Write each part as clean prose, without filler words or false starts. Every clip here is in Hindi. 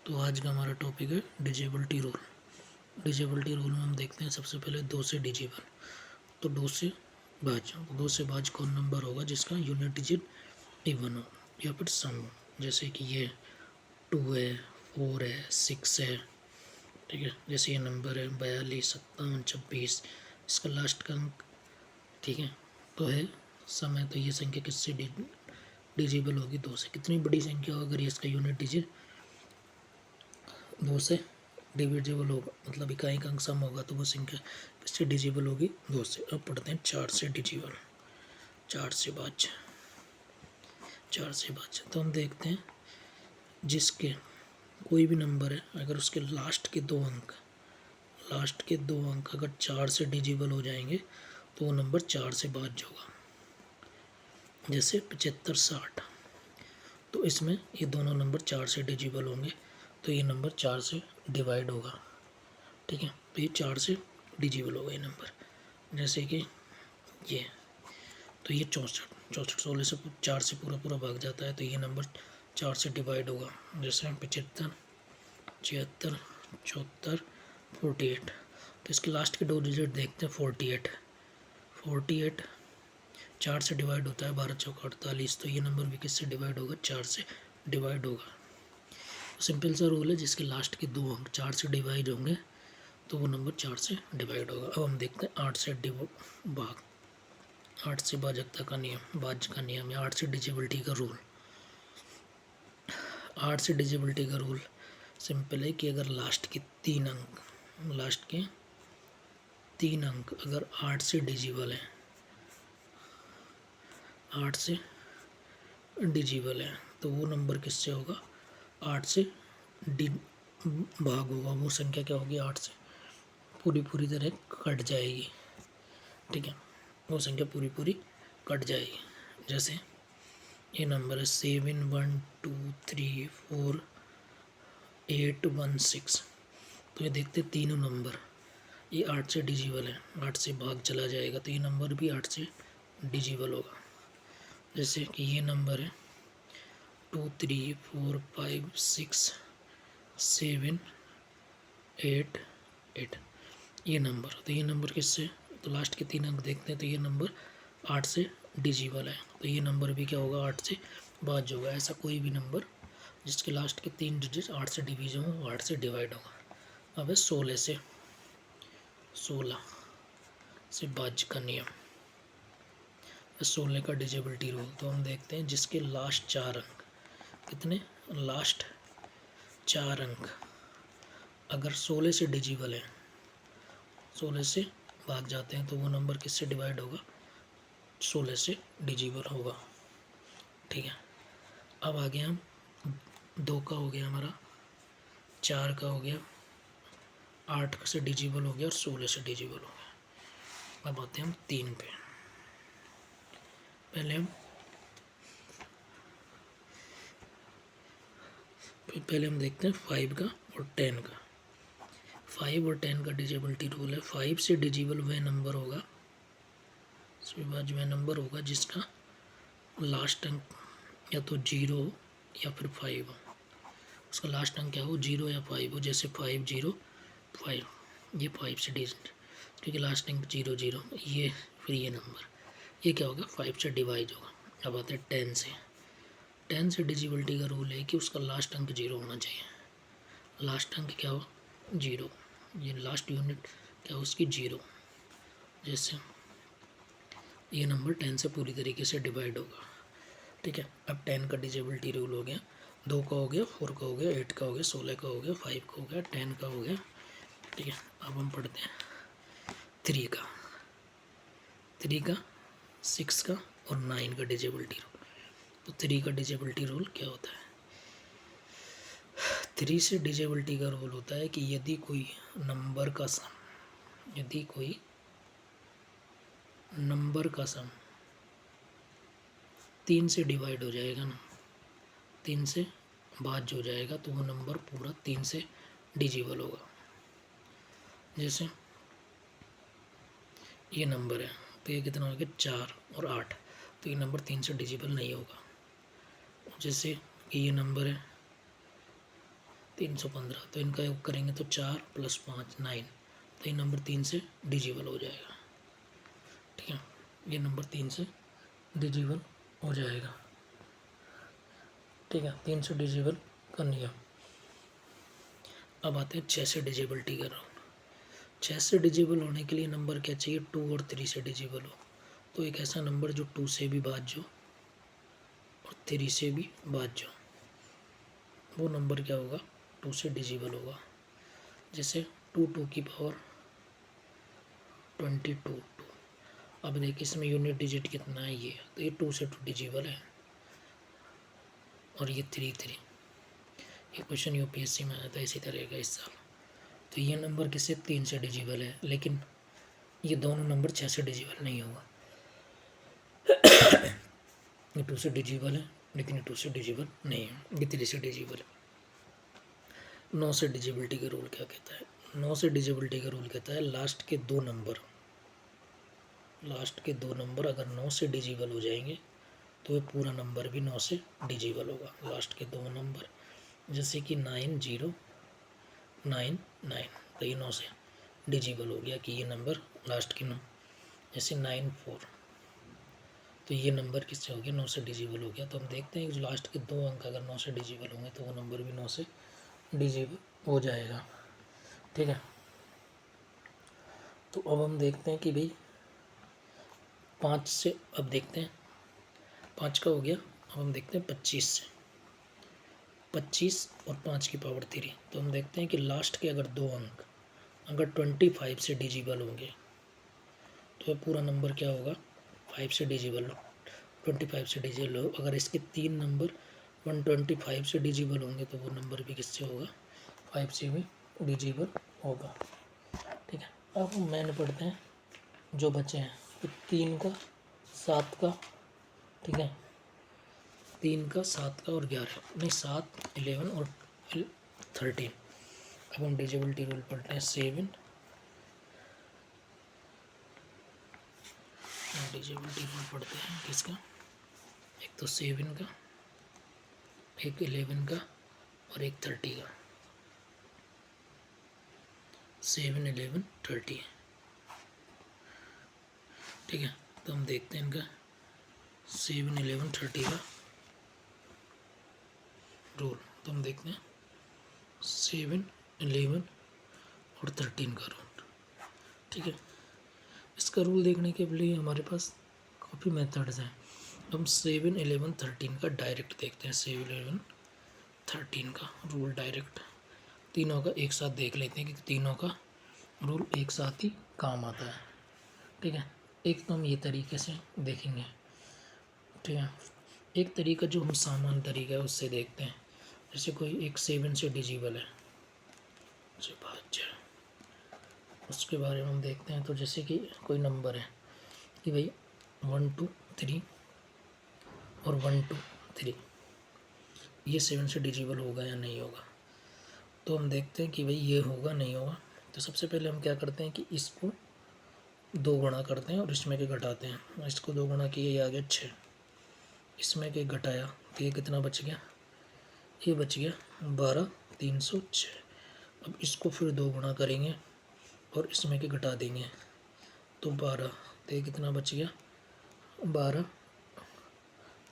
तो आज का हमारा टॉपिक है डिजिबिलिटी रूल। डिजिबिलिटी रूल में हम देखते हैं सबसे पहले 2 से डिजिबल। तो 2 से भाज कौन नंबर होगा जिसका यूनिट डिजिट इवन हो या फिर सम हो। जैसे कि ये 2 है, 4 है, 6 है। ठीक है, जैसे ये नंबर है 42, 57, 26, इसका लास्ट का अंक ठीक है तो है सम है। तो ये संख्या किससे डिजिबल होगी? 2 से। कितनी बड़ी संख्या हो अगर ये इसका यूनिट डिजिट 2 से डिविजिबल होगा, मतलब इकाई का अंक सम होगा, तो वो संख्या किससे डिजिबल होगी? 2 से। अब पढ़ते हैं 4 से डिजिबल। 4 से भाज्य। तो हम देखते हैं जिसके कोई भी नंबर है अगर उसके लास्ट के दो अंक अगर 4 से डिजिबल हो जाएंगे तो वो नंबर 4 से भाज्य होगा। जैसे 75, 60। तो इसमें ये दोनों नंबर 4 से डिजिबल होंगे तो ये नंबर 4 से डिवाइड होगा। ठीक है, तो ये 4 से डिजिबल होगा ये नंबर। जैसे कि ये तो ये 64 16 से 4 से पूरा भाग जाता है तो ये नंबर 4 से डिवाइड होगा। जैसे 75, 76, 74, 48। तो इसके लास्ट के दो डिजिट देखते हैं। 48 4 से डिवाइड होता है, 12 चौका 48। तो ये नंबर भी किससे डिवाइड होगा? 4 से डिवाइड होगा। सिंपल सा रूल है, जिसके लास्ट के दो अंक 4 से डिवाइड होंगे तो वो नंबर 4 से डिवाइड होगा। अब हम देखते हैं 8 से भाग। 8 से भाजकता का नियम, भाज्य का नियम है 8 से डिजिबिलिटी का रूल। 8 से डिजिबिलिटी का रूल सिंपल है कि अगर लास्ट के तीन अंक अगर 8 से डिजिबल है, 8 से डिजिबल है तो वो नंबर किससे होगा? 8 से भाग होगा। वो संख्या क्या होगी? 8 से पूरी तरह कट जाएगी। ठीक है, वो संख्या पूरी कट जाएगी। जैसे ये नंबर है 7 1 2 3 4 8 1 6। तो ये देखते तीनों नंबर ये 8 से डिजिबल है, 8 से भाग चला जाएगा तो ये नंबर भी 8 से डिजिबल होगा। जैसे कि ये नंबर है 2 3 4 5 6 7 8 8। ये नंबर तो ये नंबर किससे? तो लास्ट के तीन अंक देखते हैं तो ये नंबर 8 से डिजिबल है तो ये नंबर भी क्या होगा? 8 से भाज्य होगा। ऐसा कोई भी नंबर जिसके लास्ट के तीन डिजिट 8 से डिवीजन हो वो 8 से डिवाइड होगा। अब है 16 से भाज्य का नियम, 16 का डिजिबिलिटी रूल। तो हम देखते हैं जिसके लास्ट 4 अंक कितने? लास्ट 4 अंक अगर 16 से डिजिबल है, 16 से भाग जाते हैं तो वो नंबर किससे डिवाइड होगा? 16 से डिजिबल होगा। ठीक है, अब आगे हम 2 का हो गया हमारा, 4 का हो गया, 8 से डिजिबल हो गया और 16 से डिजिबल हो गया। अब आते हैं हम 3 पे। पहले हम देखते हैं 5 का और 10 का। 5 और 10 का डिजिबिलिटी रूल है 5 से डिजिबल वह नंबर होगा, वह नंबर होगा जिसका लास्ट अंक या तो 0 या फिर 5 हो। उसका लास्ट अंक क्या हो? 0 या 5 हो। जैसे 5 0 5, ये 5 से डिजिट क्योंकि लास्ट अंक 0 0, ये फिर ये नंबर ये क्या होगा? 5 से डिवाइड होगा। अब आते हैं 10 से। 10 से डिजिबिलिटी का रूल है कि उसका लास्ट अंक 0 होना चाहिए। लास्ट अंक क्या हो? 0। ये लास्ट यूनिट क्या हो उसकी? 0। जैसे ये नंबर 10 से पूरी तरीके से डिवाइड होगा। ठीक है, अब 10 का डिजिबिलिटी रूल हो गया। 2 का हो गया, 4 का हो गया, 8 का हो गया, 16 का हो गया, 5 का हो गया, 10 का हो गया। ठीक है, अब हम पढ़ते हैं 3 का, 6 का और 9 का डिजिबिलिटी रूल। तो 3 का डिजिबिलिटी रूल क्या होता है? 3 से डिजिबिलिटी का रूल होता है कि यदि कोई नंबर का सम 3 से डिवाइड हो जाएगा ना, 3 से भाज्य हो जाएगा तो वो नंबर पूरा 3 से डिजिबल होगा। जैसे ये नंबर है तो ये कितना हो गया? 4 और 8। तो ये नंबर 3 से डिजिबल नहीं होगा। जैसे कि ये नंबर है 315। तो इनका योग करेंगे तो 4 + 5 9। तो ये नंबर 3 से डिजिबल हो जाएगा। ठीक है, ये नंबर 3 से डिजिबल हो जाएगा। ठीक है, 3 से डिजिबल कर लिया। अब आते हैं 6 से डिजिबिलिटी का राउंड। 6 से डिजिबल होने के लिए नंबर क्या चाहिए? 2 और 3 से डिजिबल हो। तो एक ऐसा नंबर जो 2 से भी भाज्य हो और 3 से भी भाज्य हो, वो नंबर क्या होगा? 2 से डिजिबल होगा। जैसे 2 की पावर 22। अब देखिए इसमें यूनिट डिजिट कितना है, ये तो ये 2 से 2 डिजिबल है। और ये 3। ये क्वेश्चन यूपीएससी में आया था इसी तरह का इस साल। तो ये नंबर किससे? 3 से डिजिबल है, लेकिन ये दोनों नंबर 6 से डिजिबल नहीं होगा। ये 2 से डिजिबल है, लेकिन ये 2 से डिजिबल नहीं है, ये 3 से डिजिबल है। 9 से डिजिबिलिटी का रूल क्या कहता है? 9 से डिजिबिलिटी का रूल कहता है लास्ट के दो नंबर अगर 9 से डिजिबल हो जाएंगे तो ये पूरा नंबर भी 9 से डिजिबल होगा। लास्ट के दो नंबर जैसे कि 9099, तो ये 9 से डिजिबल हो गया कि ये नंबर लास्ट के 9। जैसे 94, तो ये नंबर किससे हो गया? 9 से डिजिबल हो गया। तो हम देखते हैं कि लास्ट के दो अंक अगर 9 से डिजिबल होंगे तो वो नंबर भी 9 से डिजिबल हो जाएगा। ठीक है, तो अब हम देखते हैं कि भाई 5 से, अब देखते हैं 5 का हो गया। अब हम देखते हैं 25 से, 25 और 5 की पावर 3। तो हम देखते हैं कि लास्ट के अगर दो अंक अगर 25 से डिजिबल होंगे तो पूरा नंबर क्या होगा? 5 से डिजिबल, 25 से डिजिबल हो। अगर इसके तीन नंबर 125 से डिजिबल होंगे तो वो नंबर भी किससे होगा? 5 से भी डिजिबल होगा। ठीक है, अब हम मैंने पढ़ते हैं जो बचे हैं। तो 3 का 7 का, ठीक है, 3 का 7 का और 11 नहीं 7 11 और 13। अब हम डिजिबिलिटी रूल पढ़ते हैं 7। डिजिबिलिटी रूल पढ़ते हैं किसका? एक तो 7 का, एक 11 का और एक 30 का। 7 11 30। ठीक है, तो हम देखते हैं इनका 7 11 30 का रूल। तो हम देखते हैं 7 11 और 13 का रूल। ठीक है, इसका रूल देखने के लिए हमारे पास काफ़ी मेथड्स हैं। हम 7 11 13 का डायरेक्ट देखते हैं। 7 11 13 का रूल डायरेक्ट तीनों का एक साथ देख लेते हैं कि तीनों का रूल एक साथ ही काम आता है। ठीक है, एक तो हम ये तरीके से देखेंगे। ठीक है, एक तरीका जो हम सामान्य तरीका है उससे देखते हैं। जैसे कोई एक 7 से डिजिबल है, उसके बारे में हम देखते हैं। तो जैसे कि कोई नंबर है कि भाई 1 2 3 और 1 2 3, ये 7 से डिजिबल होगा या नहीं होगा? तो हम देखते हैं कि भाई ये होगा नहीं होगा। तो सबसे पहले हम क्या करते हैं कि इसको 2 गुणा करते हैं और इसमें के घटाते हैं। इसको 2 गुणा किए, ये आ गया 6, इसमें के घटाया तो ये कितना बच गया? ये बच गया 12 306। अब इसको फिर 2 गुणा करेंगे और इसमें के घटा देंगे तो 12, तो ये कितना बच गया? 12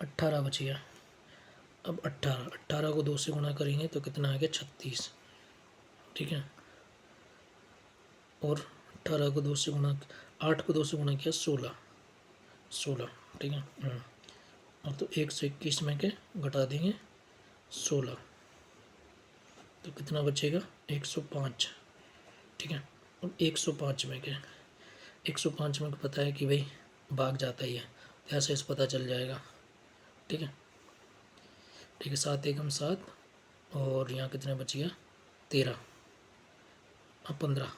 18 बच गया। अब 18 को 2 से गुणा करेंगे तो कितना आ गया? 36। ठीक है, और 18 को 2 से गुणा, 8 को 2 से गुणा किया 16। ठीक है, और तो 121 में के घटा देंगे 16 तो कितना बचेगा? 105। ठीक है, और 105 में के 105 में पता है कि भाई भाग जाता ही है, तो ऐसे इसे पता चल जाएगा। ठीक है, 7 एकम 7 और यहाँ कितना बच गया? 13। अब 15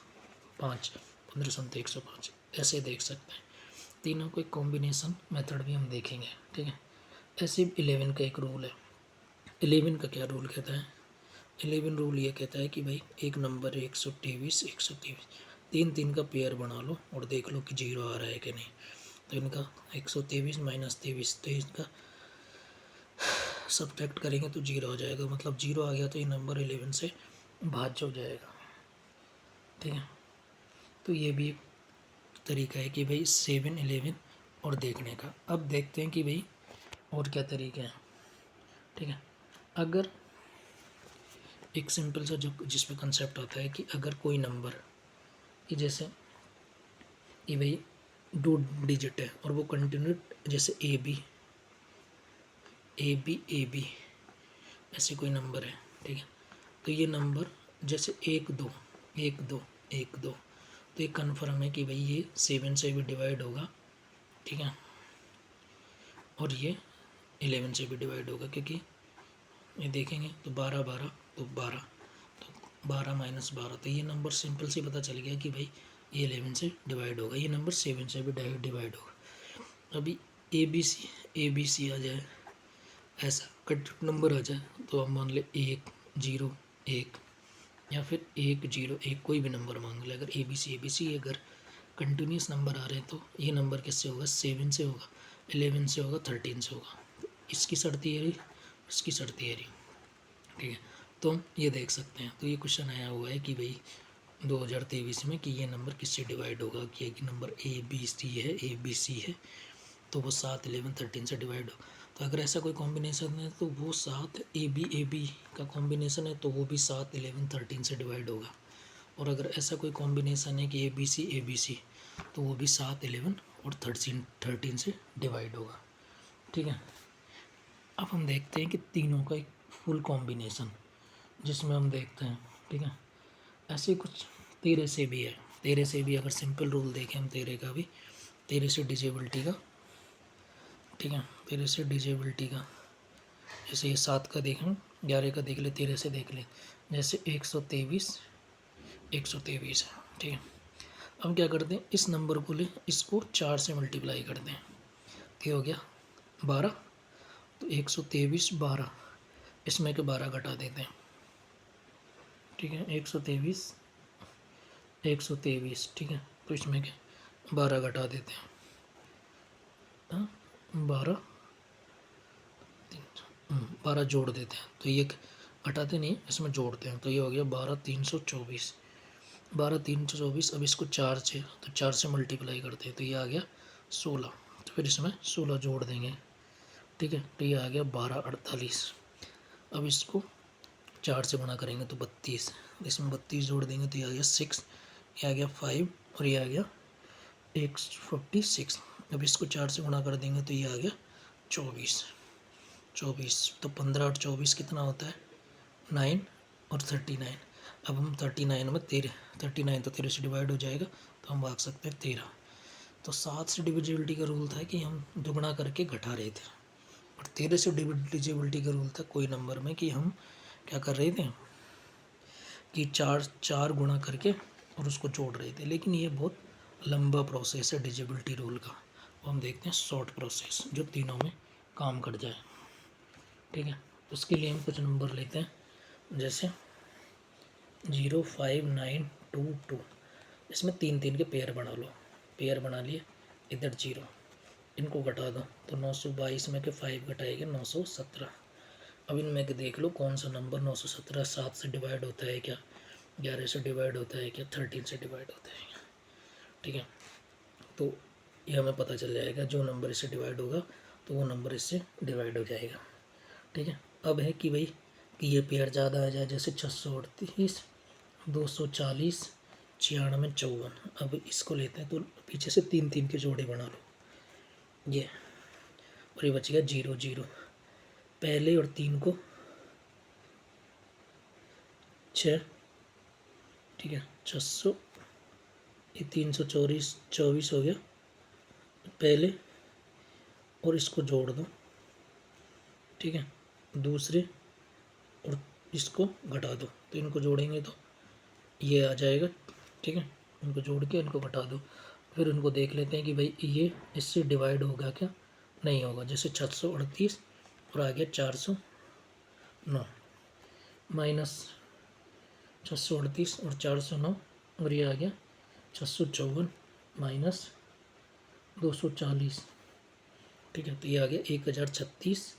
5 15 7 105, ऐसे देख सकते हैं। तीनों को एक कॉम्बिनेशन मेथड भी हम देखेंगे। ठीक है, ऐसे 11 का एक रूल है। 11 का क्या रूल कहता है? 11 रूल ये कहता है कि भाई एक नंबर 123 3 3 का पेयर बना लो और देख लो कि 0 आ रहा है कि नहीं। तो इनका 123 - 23, तो इनका सब्ट्रैक्ट करेंगे तो 0 हो जाएगा, मतलब 0 आ गया तो ये नंबर 11 से भाज्य हो जाएगा। ठीक है, तो ये भी एक तरीका है कि भाई 7, 11 और देखने का। अब देखते हैं कि भाई और क्या तरीके हैं। ठीक है, अगर एक सिंपल सा जो जिसमें कंसेप्ट आता है कि अगर कोई नंबर कि जैसे ये भाई 2 डिजिट है और वो कंटिन्यू जैसे ए बी ऐसे कोई नंबर है। ठीक है, तो ये नंबर जैसे 1 2 तो ये कन्फर्म है कि भाई ये 7 से भी डिवाइड होगा। ठीक है, और ये 11 से भी डिवाइड होगा, क्योंकि ये देखेंगे तो 12 12 तो 12 तो 12 माइनस 12, तो ये नंबर सिंपल से पता चल गया कि भाई ये 11 से डिवाइड होगा, ये नंबर 7 से भी डिवाइड होगा। अभी ए बी सी आ जाए, ऐसा कट नंबर आ जाए तो हम मान ले 1 0 1 या फिर 1 0 1, कोई भी नंबर मान ले। अगर ए बी सी अगर कंटिन्यूस नंबर आ रहे हैं तो ये नंबर किससे होगा, 7 से होगा, 11 से होगा, 13 से होगा। तो इसकी शर्त ये रही, इसकी शर्त ये रही। ठीक है, तो हम ये देख सकते हैं। तो ये क्वेश्चन आया हुआ है कि भाई 2023 में कि ये नंबर किससे डिवाइड होगा, कि एक नंबर ए बी सी है तो वो 7 11 13 से डिवाइड हो। तो अगर ऐसा कोई कॉम्बिनेशन है तो वो 7 ए बी का कॉम्बिनेशन है तो वो भी 7 11 13 से डिवाइड होगा। और अगर ऐसा कोई कॉम्बिनेशन है कि ए बी सी तो वो भी 7 11 और 13 से डिवाइड होगा। ठीक है, अब हम देखते हैं कि तीनों का एक फुल कॉम्बिनेशन जिसमें हम देखते हैं। ठीक है, ऐसे कुछ 13 से भी है। 13 से भी अगर सिंपल रूल देखें हम 13 का भी, 13 से डिजेबिलिटी का। ठीक है, 13 से डिजेबिलिटी का, जैसे ये 7 का देखें, 11 का देख ले, 13 से देख ले, जैसे 123 है। ठीक है, अब क्या करते हैं, इस नंबर को ले, इसको 4 से मल्टीप्लाई करते हैं, क्या हो गया 12, तो 123 12, इसमें के 12 घटा देते हैं। ठीक है, 123 ठीक है, तो इसमें के 12 घटा देते हैं। 12 12 जोड़ देते हैं, तो ये घटाते नहीं, इसमें जोड़ते हैं, तो ये हो गया 12 324। 12 324, अब इसको 4 से, तो 4 से मल्टीप्लाई करते हैं तो ये आ गया 16, तो फिर इसमें 16 जोड़ देंगे। ठीक है, तो ये आ गया 12 48। अब इसको 4 से गुणा करेंगे तो 32, इसमें 32 जोड़ देंगे तो ये आ गया 6, ये आ गया 5 और ये आ गया 146। अब इसको 4 से गुणा कर देंगे तो ये आ गया 24। तो 15 और 24 कितना होता है 9 और 39। अब हम 39 में 39 तो 13 से डिवाइड हो जाएगा, तो हम भाग सकते हैं 13। तो 7 से डिविजिबिलिटी का रूल था कि हम दुगना करके घटा रहे थे, और 13 से डिविजिबिलिटी का रूल था कोई नंबर में कि हम क्या कर रहे थे कि चार गुणा करके और उसको जोड़ रहे थे। लेकिन ये बहुत लंबा प्रोसेस है डिविजिबिलिटी रूल का, वो हम देखते हैं शॉर्ट प्रोसेस जो तीनों में काम कर जाए। ठीक है, उसके लिए हम कुछ नंबर लेते हैं, जैसे 0 5 9 2 2, इसमें 3 3 के पेयर बना लो, पेयर बना लिए, इधर 0, इनको घटा दो तो 922 में के 5 घटाएंगे 917। अब इनमें के देख लो कौन सा नंबर 917 7 से डिवाइड होता है क्या, 11 से डिवाइड होता है क्या, 13 से डिवाइड होता है क्या। ठीक है, तो ये हमें पता चल जाएगा, जो नंबर इससे डिवाइड होगा तो वो नंबर इससे डिवाइड हो जाएगा। ठीक है, अब है कि भाई कि ये पेयर ज़्यादा आ जाए, जैसे 638 240 96 54। अब इसको लेते हैं तो पीछे से 3 3 के जोड़े बना लो, ये, और ये बच गया 0 0, पहले और 3 को 6। ठीक है, 600, ये 324 हो गया पहले, और इसको जोड़ दो। ठीक है, दूसरे और इसको घटा दो, तो इनको जोड़ेंगे तो ये आ जाएगा। ठीक है, इनको जोड़ के इनको घटा दो, फिर इनको देख लेते हैं कि भाई ये इससे डिवाइड होगा क्या, नहीं होगा। जैसे 638 और आ गया 409, माइनस 638 और 409, और ये आ गया 654 माइनस 240। ठीक है, तो ये आ गया 1036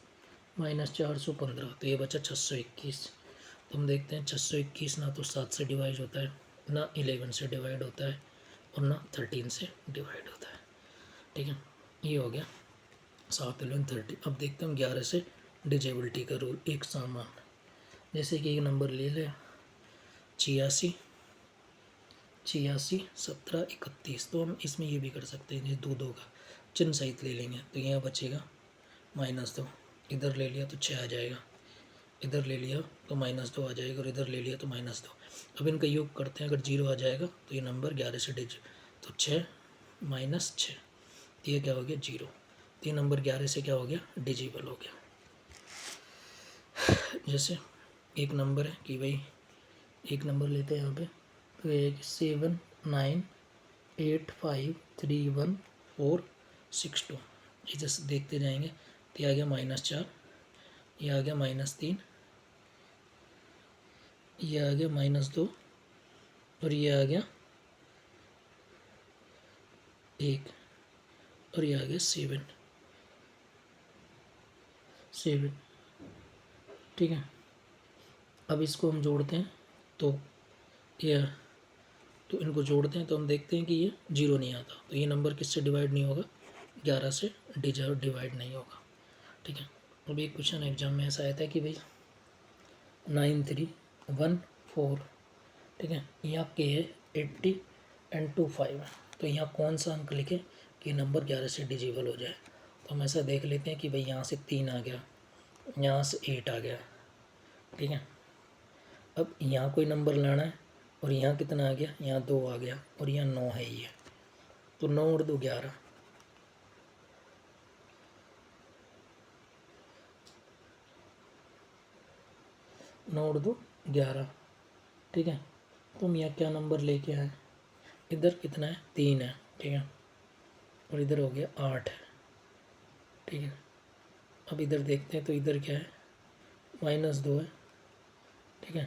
-415, तो ये बचा 621। तो हम देखते हैं 621 ना तो 7 से डिवाइड होता है, ना 11 से डिवाइड होता है, और ना 13 से डिवाइड होता है। ठीक है, ये हो गया 7, 11, 13। अब देखते हैं हम 11 से डिजेबिलिटी का रूल। एक सामान, जैसे कि एक नंबर ले लें 86, 17, 31, तो हम इसमें ये भी कर सकते हैं, जैसे दो का चिन्ह सहित ले लेंगे, तो यहाँ बचेगा -2। इधर ले लिया तो 6 आ जाएगा, इधर ले लिया तो -2 आ जाएगा, और इधर ले लिया तो -2। अब इनका योग करते हैं, अगर 0 आ जाएगा तो ये नंबर 11 से डिज, तो 6 - 6, तो ये क्या हो गया 0। तो ये नंबर 11 से क्या हो गया डिजिबल हो गया। जैसे एक नंबर है कि भाई एक नंबर लेते हैं यहाँ पे, तो एक 7, 9, 8, 5, 3, 1, 4, 6, 2, ये जैसे देखते जाएंगे, तो ये आ गया -4, ये आ गया -3, ये आ गया -2, और ये आ गया 1, और ये आ गया 7। ठीक है, अब इसको हम जोड़ते हैं, तो ये, तो इनको जोड़ते हैं तो हम देखते हैं कि ये 0 नहीं आता, तो ये नंबर किससे डिवाइड नहीं होगा 11 से डिवाइड नहीं होगा। ठीक है, अब एक क्वेश्चन एग्जाम में ऐसा आया था कि भाई 9314, ठीक है, यहाँ के है 80 and 25, तो यहाँ कौन सा अंक लिखें कि नंबर 11 से डिजिबल हो जाए। तो हम ऐसा देख लेते हैं कि भाई यहाँ से 3 आ गया, यहाँ से 8 आ गया। ठीक है, अब यहाँ कोई नंबर लाना है, और यहाँ कितना आ गया, यहाँ 2 आ गया, और यहाँ 9 है ये, तो 9 और 2 11, 9 और 2 11। ठीक है, तो हम यहाँ क्या नंबर लेके आए, इधर कितना है 3 है, ठीक है, और इधर हो गया 8 है। ठीक है, अब इधर देखते हैं तो इधर क्या है -2 है। ठीक है,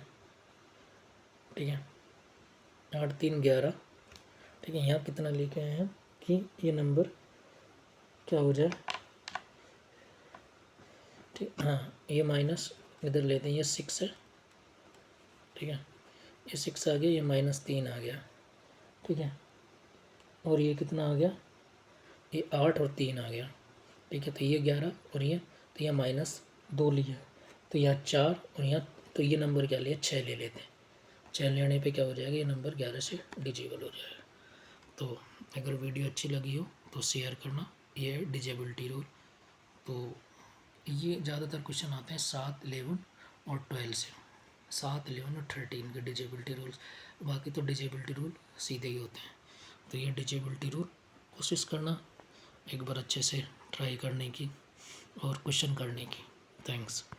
ठीक है, 8, 3, 11। ठीक है, यहाँ कितना लेके आए हैं कि ये नंबर क्या हो जाए, ठीक, हाँ, ये माइनस इधर लेते हैं, ये 6 है। ठीक है, ये 6 आ गया, ये -3 आ गया। ठीक है, और ये कितना आ गया, ये 8 और 3 आ गया। ठीक है, तो ये 11 और ये, तो यह -2 लिया, तो यहाँ 4, और यहाँ, तो ये नंबर क्या लिया 6 ले लेते हैं। 6 लेने पे क्या हो जाएगा, ये नंबर 11 से डिजिबल हो जाएगा। तो अगर वीडियो अच्छी लगी हो तो शेयर करना। ये है डिजेबिलिटी रूल। तो ये ज़्यादातर क्वेश्चन आते हैं 7, 11 और 12 से, 7, 11 और 13 के डिजेबिलिटी रूल्स। बाकी तो डिजेबिलिटी रूल सीधे ही होते हैं। तो ये डिजेबिलिटी रूल कोशिश करना एक बार अच्छे से ट्राई करने की और क्वेश्चन करने की। थैंक्स।